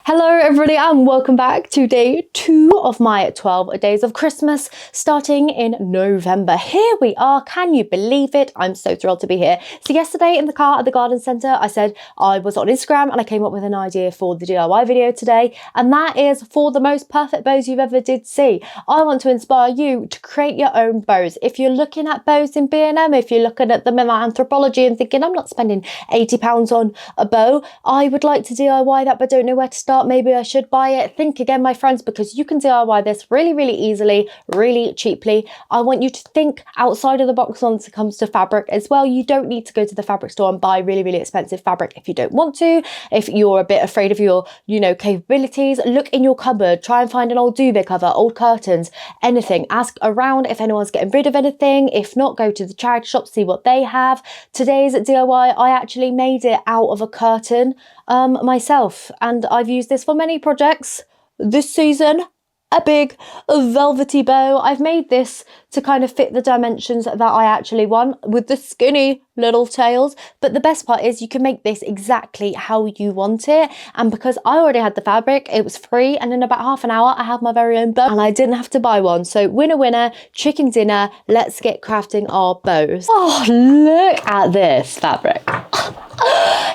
Hello everybody and welcome back to day 2 of my 12 days of Christmas starting in November. Here we are, can you believe it? I'm so thrilled to be here. So yesterday in the car at the garden centre I said I was on Instagram and I came up with an idea for the DIY video today, and that is for the most perfect bows you've ever did see. I want to inspire you to create your own bows. If you're looking at bows in B&M, if you're looking at them in Anthropologie and thinking I'm not spending £80 on a bow, I would like to DIY that but don't know where to start. Maybe I should buy it. Think again, my friends, because you can DIY this really easily, really cheaply. I want you to think outside of the box when it comes to fabric as well. You don't need to go to the fabric store and buy really expensive fabric if you don't want to. If you're a bit afraid of your, capabilities, look in your cupboard, try and find an old duvet cover, old curtains, anything. Ask around if anyone's getting rid of anything. If not, go to the charity shop, see what they have. Today's DIY, I actually made it out of a curtain myself, and I've used this for many projects this season. A big velvety bow. I've made this to kind of fit the dimensions that I actually want with the skinny little tails, but the best part is you can make this exactly how you want it, and because I already had the fabric, it was free, and in about half an hour I have my very own bow and I didn't have to buy one. So winner, chicken dinner. Let's get crafting our bows. Oh, look at this fabric.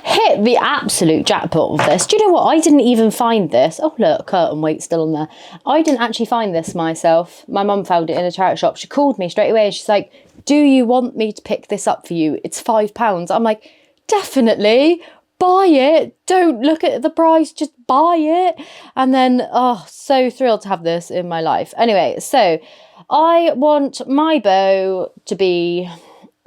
Hit the absolute jackpot of this. Do you know what? I didn't even find this. Oh look, curtain weight still on there. I didn't actually find this myself. My mum found it in a charity shop. She called me straight away. She's like, do you want me to pick this up for you? It's £5. I'm like, definitely, buy it. Don't look at the price, just buy it. And then, oh, so thrilled to have this in my life. Anyway, so I want my bow to be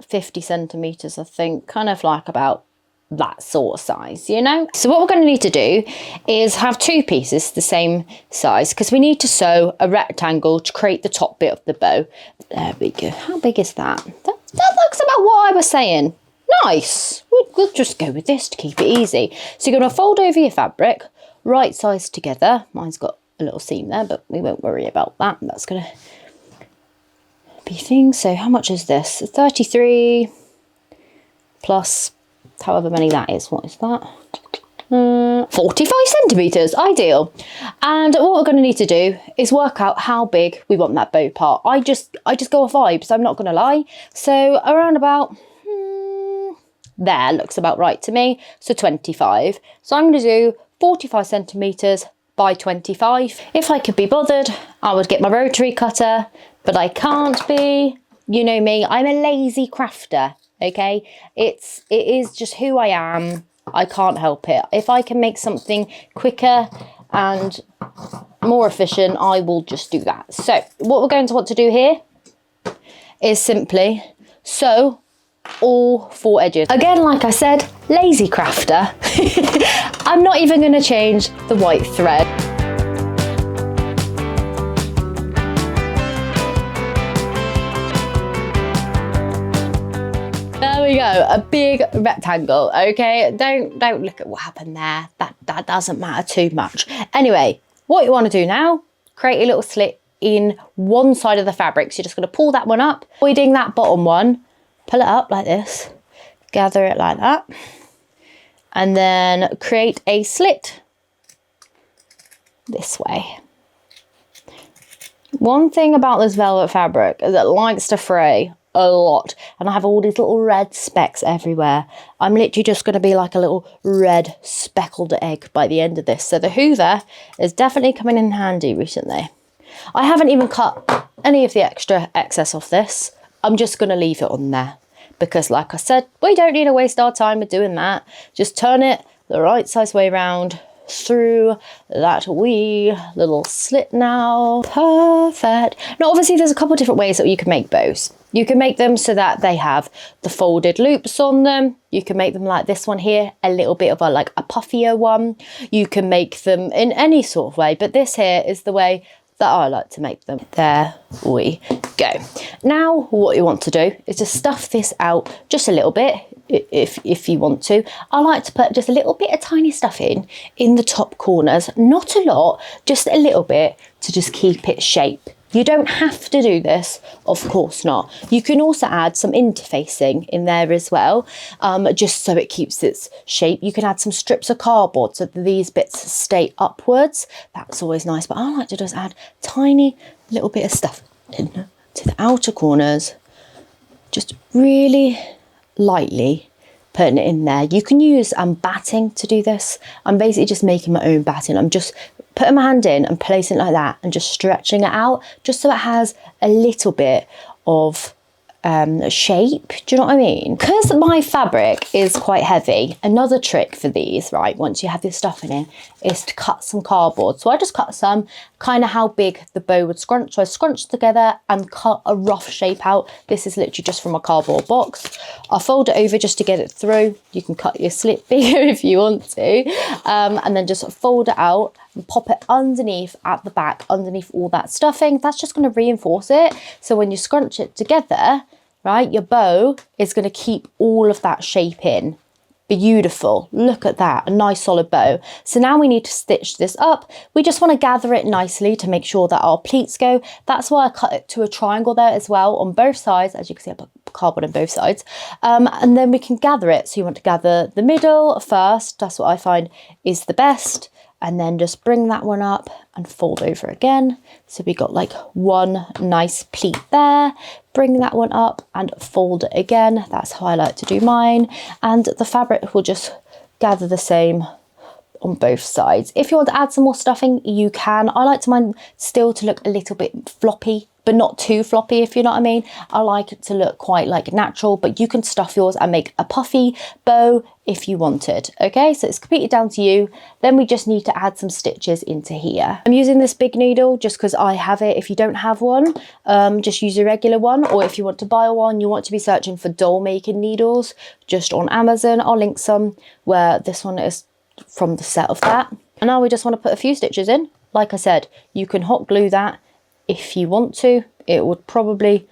50 centimetres, I think, kind of like about that sort of size, So what we're going to need to do is have two pieces the same size, because we need to sew a rectangle to create the top bit of the bow. There we go. How big is that? That looks about what I was saying. Nice. We'll just go with this to keep it easy. So you're going to fold over your fabric, right size together. Mine's got a little seam there, but we won't worry about that. That's going to be things. So how much is this? 33 plus however many that is. What is that? 45 centimetres, ideal. And what we're going to need to do is work out how big we want that bow part. I just go off vibes, I'm not going to lie. So around about there looks about right to me. So 25. So I'm going to do 45 centimetres by 25. If I could be bothered, I would get my rotary cutter, but I can't be. You know me, I'm a lazy crafter. Okay, it is just who I am. I can't help it. If I can make something quicker and more efficient, I will just do that. So what we're going to want to do here is simply sew all 4 edges. Again, like I said, lazy crafter. I'm not even going to change the white thread. There we go, a big rectangle. Okay, don't look at what happened there. That doesn't matter too much. Anyway, what you want to do now, create a little slit in one side of the fabric. So you're just going to pull that one up, avoiding that bottom one, pull it up like this, gather it like that, and then create a slit this way. One thing about this velvet fabric is it likes to fray a lot, and I have all these little red specks everywhere. I'm literally just going to be like a little red speckled egg by the end of this. So the hoover is definitely coming in handy recently. I haven't even cut any of the extra excess off this. I'm just going to leave it on there because, like I said, we don't need to waste our time with doing that. Just turn it the right size way around through that wee little slit now. Perfect. Now obviously there's a couple of different ways that you can make bows. You can make them so that they have the folded loops on them. You can make them like this one here, a little bit of a puffier one. You can make them in any sort of way, but this here is the way that I like to make them. There we go. Now what you want to do is just stuff this out just a little bit if you want to. I like to put just a little bit of tiny stuff in the top corners, not a lot, just a little bit to just keep it shape You don't have to do this, of course not. You can also add some interfacing in there as well, just so it keeps its shape. You can add some strips of cardboard so that these bits stay upwards. That's always nice, but I like to just add tiny little bit of stuff in to the outer corners, just really lightly putting it in there. You can use batting to do this. I'm basically just making my own batting. I'm just putting my hand in and placing it like that and just stretching it out just so it has a little bit of shape. Do you know what I mean? Because my fabric is quite heavy, another trick for these, right, once you have your stuffing in, is to cut some cardboard. So I just cut some, kind of how big the bow would scrunch. So I scrunched together and cut a rough shape out. This is literally just from a cardboard box. I'll fold it over just to get it through. You can cut your slit bigger if you want to, and then just fold it out and pop it underneath at the back, underneath all that stuffing. That's just going to reinforce it. So when you scrunch it together, right, your bow is going to keep all of that shape in. Beautiful. Look at that, a nice solid bow. So now we need to stitch this up. We just want to gather it nicely to make sure that our pleats go. That's why I cut it to a triangle there as well on both sides. As you can see, I put cardboard on both sides. And then we can gather it. So you want to gather the middle first. That's what I find is the best. And then just bring that one up and fold over again. So we got like one nice pleat there. Bring that one up and fold it again. That's how I like to do mine. And the fabric will just gather the same on both sides. If you want to add some more stuffing, you can. I like to mine still to look a little bit floppy, but not too floppy, if you know what I mean. I like it to look quite like natural, but you can stuff yours and make a puffy bow if you wanted. Okay, so it's completely down to you. Then we just need to add some stitches into here. I'm using this big needle just because I have it. If you don't have one, just use a regular one, or if you want to buy one, you want to be searching for doll making needles just on Amazon. I'll link some where this one is from the set of that. And now we just want to put a few stitches in. Like I said, you can hot glue that if you want to. It would probably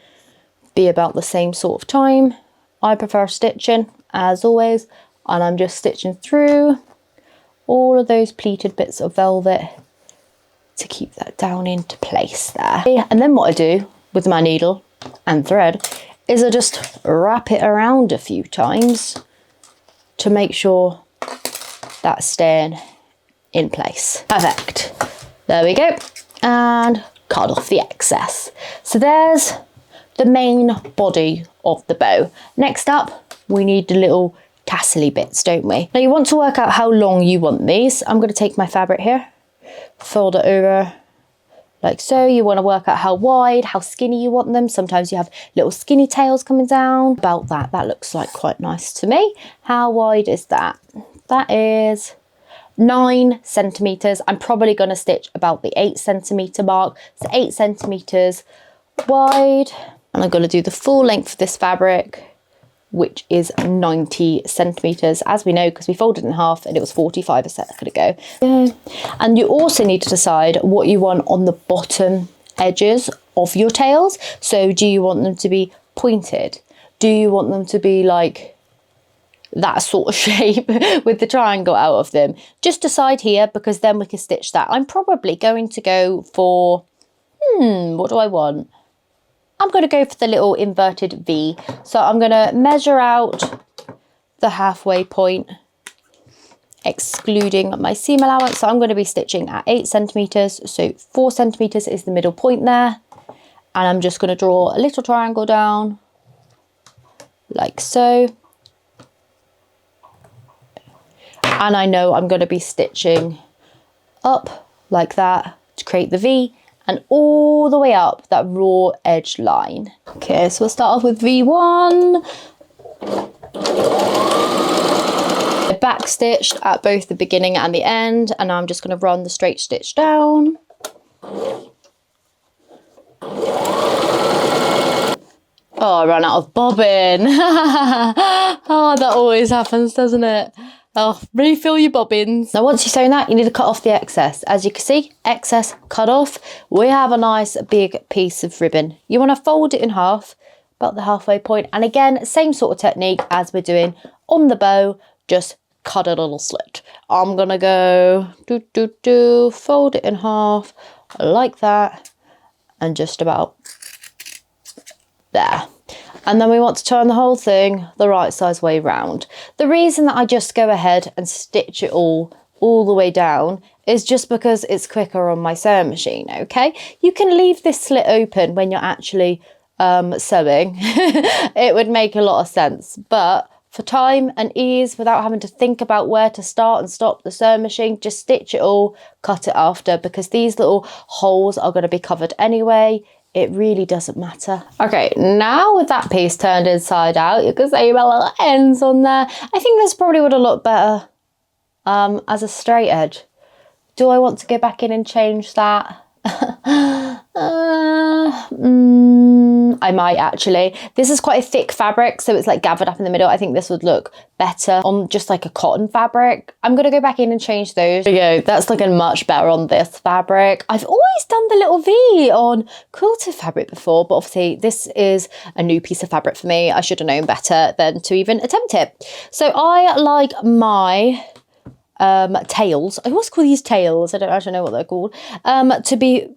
be about the same sort of time. I prefer stitching as always, and I'm just stitching through all of those pleated bits of velvet to keep that down into place there. And then what I do with my needle and thread is I just wrap it around a few times to make sure that's staying in place. Perfect. There we go. And cut off the excess. So there's the main body of the bow. Next up, we need the little tassely bits, don't we? Now you want to work out how long you want these. I'm going to take my fabric here, fold it over like so. You want to work out how wide, how skinny you want them. Sometimes you have little skinny tails coming down. About that, that looks like quite nice to me. How wide is that? That is 9 centimeters. I'm probably going to stitch about the 8 centimeter mark. So 8 centimeters wide. And I'm going to do the full length of this fabric, which is 90 centimeters, as we know, because we folded in half and it was 45 a second ago. And you also need to decide what you want on the bottom edges of your tails. So do you want them to be pointed? Do you want them to be like that sort of shape with the triangle out of them? Just decide here, because then we can stitch that. I'm probably going to go for, what do I want? I'm going to go for the little inverted V. So I'm going to measure out the halfway point, excluding my seam allowance. So I'm going to be stitching at 8 centimeters. So 4 centimeters is the middle point there. And I'm just going to draw a little triangle down like so. And I know I'm going to be stitching up like that to create the V, and all the way up that raw edge line. Okay, so we'll start off with V1. I back stitched at both the beginning and the end, and I'm just going to run the straight stitch down. Oh, I ran out of bobbin. Oh, that always happens, doesn't it? Oh, refill your bobbins. Now, once you've sewn that, you need to cut off the excess. As you can see, excess cut off. We have a nice big piece of ribbon. You want to fold it in half, about the halfway point. And again, same sort of technique as we're doing on the bow, just cut a little slit. I'm going to go fold it in half like that. and just about there. And then we want to turn the whole thing the right size way round. The reason that I just go ahead and stitch it all the way down is just because it's quicker on my sewing machine, okay? You can leave this slit open when you're actually sewing. It would make a lot of sense, but for time and ease, without having to think about where to start and stop the sewing machine, just stitch it all, cut it after, because these little holes are going to be covered anyway. It really doesn't matter. Okay, now with that piece turned inside out, you can see my little ends on there. I think this probably would have looked better as a straight edge. Do I want to go back in and change that? I might actually. This is quite a thick fabric, so it's like gathered up in the middle. I think this would look better on just like a cotton fabric. I'm gonna go back in and change those. There you go, that's looking much better on this fabric. I've always done the little V on quilted fabric before, but obviously this is a new piece of fabric for me. I should have known better than to even attempt it. So I like my tails, I always call these tails, I don't actually know what they're called, to be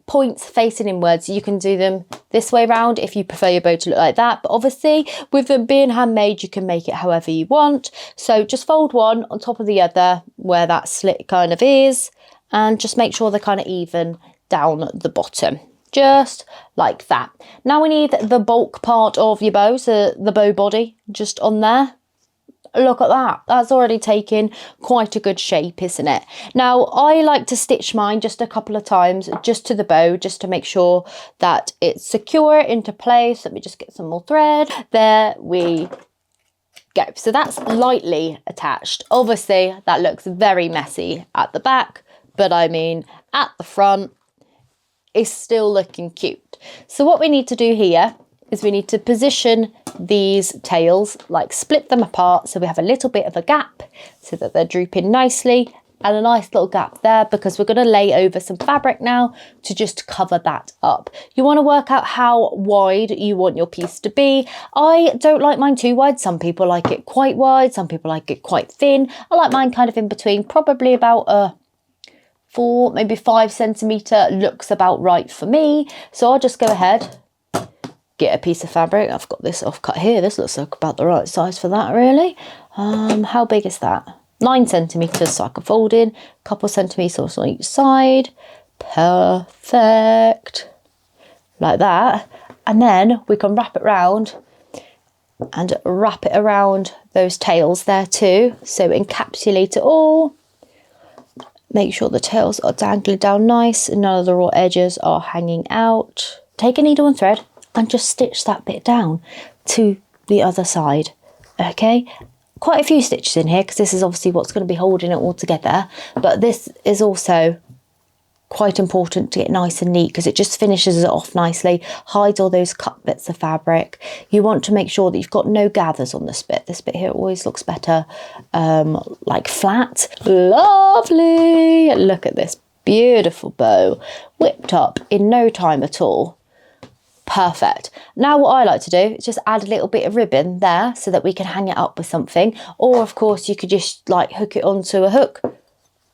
points facing inwards. You can do them this way around if you prefer your bow to look like that, but obviously with them being handmade you can make it however you want. So just fold one on top of the other where that slit kind of is, and just make sure they're kind of even down the bottom, just like that. Now we need the bulk part of your bow, so the bow body just on there. Look at that, that's already taken quite a good shape, isn't it? Now I like to stitch mine just a couple of times just to the bow, just to make sure that it's secure into place. Let me just get some more thread. There we go. So that's lightly attached. Obviously that looks very messy at the back, but I mean at the front it's still looking cute. So what we need to do here is we need to position these tails, like split them apart so we have a little bit of a gap so that they're drooping nicely, and a nice little gap there because we're going to lay over some fabric now to just cover that up. You want to work out how wide you want your piece to be. I don't like mine too wide. Some people like it quite wide, some people like it quite thin. I like mine kind of in between, probably about a 4, maybe 5 centimetre looks about right for me. So I'll just go ahead, get a piece of fabric. I've got this off cut here. This looks like about the right size for that, really. How big is that? 9 centimetres, so I can fold in a couple centimetres on each side. Perfect. Like that. And then we can wrap it round and wrap it around those tails there too. So encapsulate it all. Make sure the tails are dangling down nice and none of the raw edges are hanging out. Take a needle and thread and just stitch that bit down to the other side, okay? Quite a few stitches in here because this is obviously what's going to be holding it all together, but this is also quite important to get nice and neat because it just finishes it off nicely, hides all those cut bits of fabric. You want to make sure that you've got no gathers on this bit. This bit here always looks better like flat. Lovely! Look at this beautiful bow, whipped up in no time at all. Perfect. Now what I like to do is just add a little bit of ribbon there so that we can hang it up with something, or of course you could just like hook it onto a hook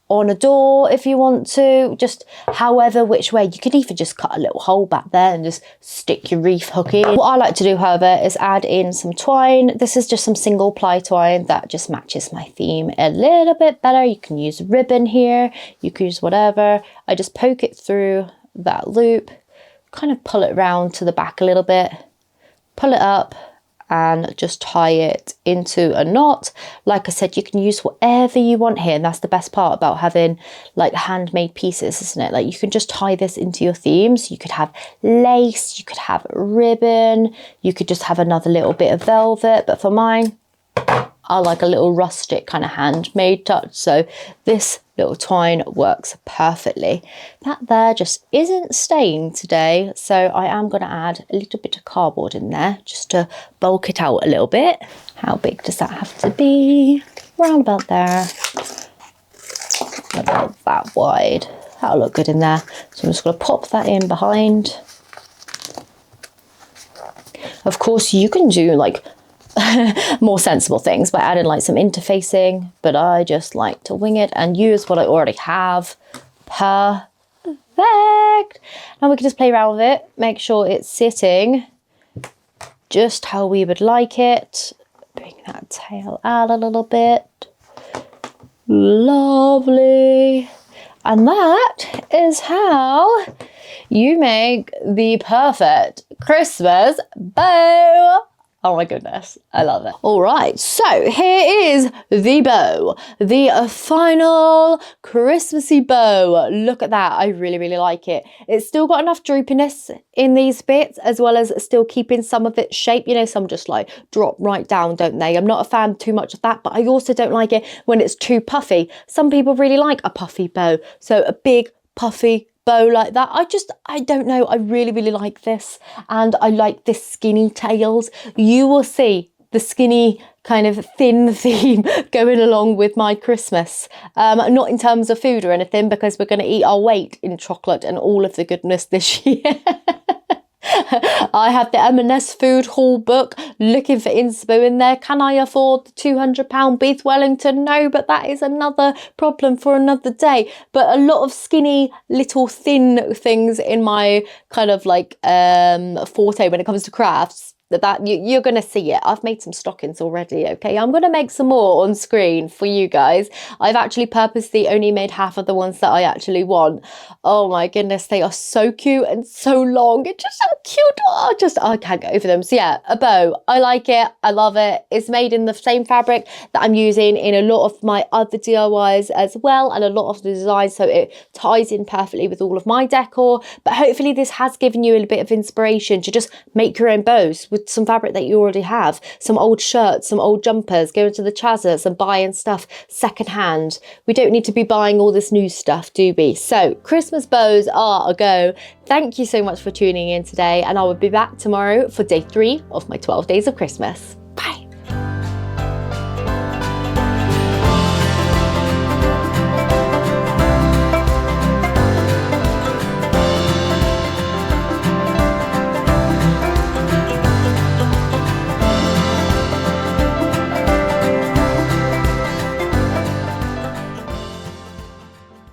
on a door if you want to, just however which way. You could even just cut a little hole back there and just stick your reef hook in. What I like to do, however, is add in some twine. This is just some single ply twine that just matches my theme a little bit better. You can use ribbon here, you can use whatever. I just poke it through that loop, kind of pull it round to the back a little bit, pull it up and just tie it into a knot. Like I said, you can use whatever you want here, and that's the best part about having like handmade pieces, isn't it? Like you can just tie this into your themes. You could have lace, you could have ribbon, you could just have another little bit of velvet, but for mine, I like a little rustic kind of handmade touch, so this little twine works perfectly. That there just isn't staying today, so I am going to add a little bit of cardboard in there just to bulk it out a little bit. How big does that have to be? Round about there, about that wide. That'll look good in there. So I'm just going to pop that in behind. Of course you can do like more sensible things by adding like some interfacing, but I just like to wing it and use what I already have. Perfect. Perfect. Now we can just play around with it, make sure it's sitting just how we would like it. Bring that tail out a little bit. Lovely. And that is how you make the perfect Christmas bow. Oh my goodness, I love it. All right, so here is the bow, the final Christmassy bow. Look at that, I really, really like it. It's still got enough droopiness in these bits, as well as still keeping some of its shape. You know, some just like drop right down, don't they? I'm not a fan too much of that, but I also don't like it when it's too puffy. Some people really like a puffy bow, so a big puffy bow like that. I don't know, I really, really like this, and I like this skinny tails. You will see the skinny kind of thin theme going along with my Christmas. Not in terms of food or anything, because we're going to eat our weight in chocolate and all of the goodness this year. I have the M&S food haul book, looking for inspo in there. Can I afford the £200 beef Wellington? No, but that is another problem for another day. But a lot of skinny little thin things in my kind of like forte when it comes to crafts. That you're going to see it. I've made some stockings already, okay? I'm going to make some more on screen for you guys. I've actually purposely only made half of the ones that I actually want. Oh my goodness, they are so cute and so long. It's just so cute. Oh, I can't get over them. So yeah, a bow. I like it. I love it. It's made in the same fabric that I'm using in a lot of my other DIYs as well, and a lot of the designs, so it ties in perfectly with all of my decor. But hopefully this has given you a bit of inspiration to just make your own bows with some fabric that you already have, some old shirts, some old jumpers, go into the Chazzers and buying stuff secondhand. We don't need to be buying all this new stuff, do we? So Christmas bows are a go. Thank you so much for tuning in today, and I will be back tomorrow for day 3 of my 12 days of Christmas.